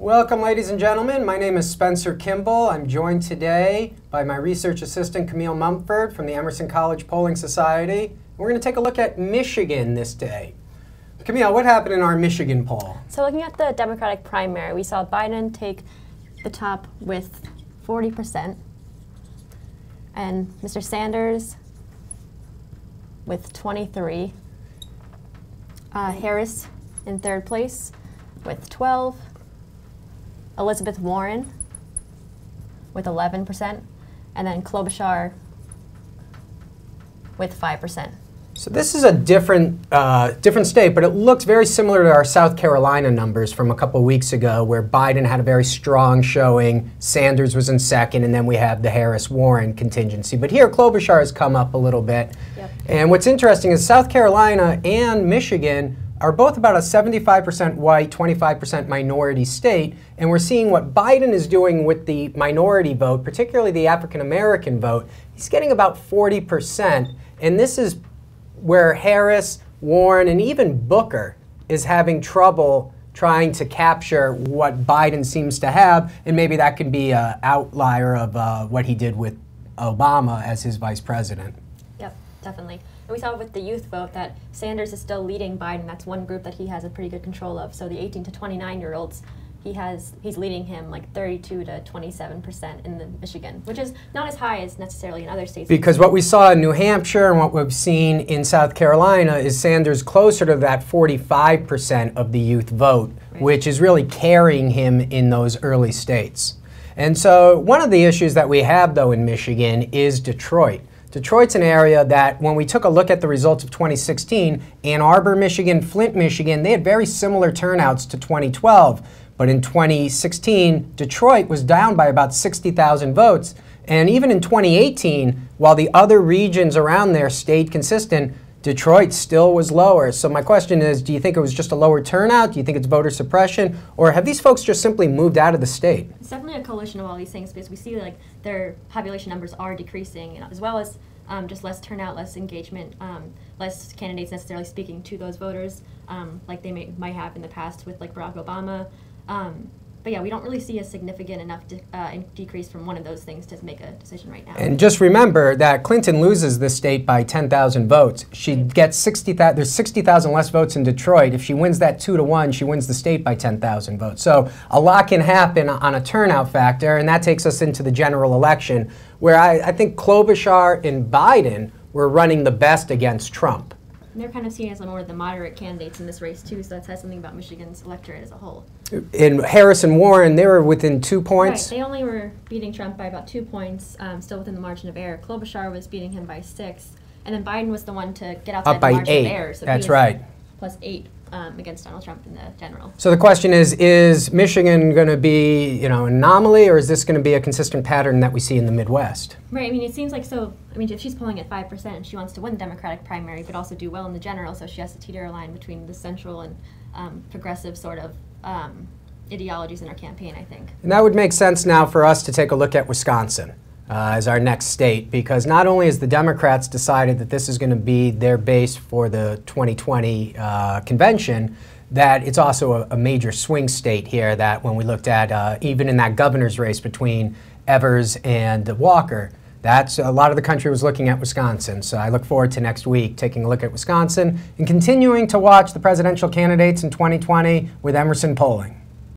Welcome, ladies and gentlemen. My name is Spencer Kimball. I'm joined today by my research assistant, Camille Mumford, from the Emerson College Polling Society. We're going to take a look at Michigan this day. Camille, what happened in our Michigan poll? So looking at the Democratic primary, we saw Biden take the top with 40%, and Mr. Sanders with 23%, Harris in third place with 12%, Elizabeth Warren with 11%, and then Klobuchar with 5%. So this is a different state, but it looks very similar to our South Carolina numbers from a couple weeks ago, where Biden had a very strong showing, Sanders was in second, and then we have the Harris-Warren contingency. But here, Klobuchar has come up a little bit. Yep. And what's interesting is South Carolina and Michigan are both about a 75% white, 25% minority state, and we're seeing what Biden is doing with the minority vote, particularly the African-American vote. He's getting about 40%, and this is where Harris, Warren, and even Booker is having trouble trying to capture what Biden seems to have, and maybe that could be an outlier of what he did with Obama as his vice president. Yep, definitely. And we saw with the youth vote that Sanders is still leading Biden. That's one group that he has a pretty good control of. So the 18 to 29-year-olds, he's leading him like 32 to 27% in the Michigan, which is not as high as necessarily in other states. Because what we saw in New Hampshire and what we've seen in South Carolina is Sanders closer to that 45% of the youth vote, right, which is really carrying him in those early states. And so one of the issues that we have, though, in Michigan is Detroit. Detroit's an area that, when we took a look at the results of 2016, Ann Arbor, Michigan, Flint, Michigan, they had very similar turnouts to 2012. But in 2016, Detroit was down by about 60,000 votes. And even in 2018, while the other regions around there stayed consistent, Detroit still was lower. So my question is, do you think it was just a lower turnout? Do you think it's voter suppression? Or have these folks just simply moved out of the state? It's definitely a coalition of all these things, because we see like their population numbers are decreasing, as well as just less turnout, less engagement, less candidates necessarily speaking to those voters, like they might have in the past with like Barack Obama. But yeah, we don't really see a significant enough decrease from one of those things to make a decision right now. And just remember that Clinton loses this state by 10,000 votes. She gets 60,000. There's 60,000 less votes in Detroit. If she wins that 2-1, she wins the state by 10,000 votes. So a lot can happen on a turnout factor, and that takes us into the general election, where I think Klobuchar and Biden were running the best against Trump. And they're kind of seen as more of the moderate candidates in this race, too, so that says something about Michigan's electorate as a whole. In Harris and Warren, they were within 2 points. Right, they only were beating Trump by about 2 points, still within the margin of error. Klobuchar was beating him by 6, and then Biden was the one to get outside the margin of error. So that's right. Plus 8 against Donald Trump in the general. So the question is Michigan going to be, an anomaly, or is this going to be a consistent pattern that we see in the Midwest? Right. I mean, it seems like if she's polling at 5%, she wants to win the Democratic primary, but also do well in the general, so she has to teeter a line between the central and progressive sort of ideologies in her campaign, I think. And that would make sense now for us to take a look at Wisconsin as our next state, because not only has the Democrats decided that this is going to be their base for the 2020 convention, that it's also a major swing state here, that when we looked at even in that governor's race between Evers and Walker, that's a lot of the country was looking at Wisconsin. So I look forward to next week taking a look at Wisconsin and continuing to watch the presidential candidates in 2020 with Emerson Polling.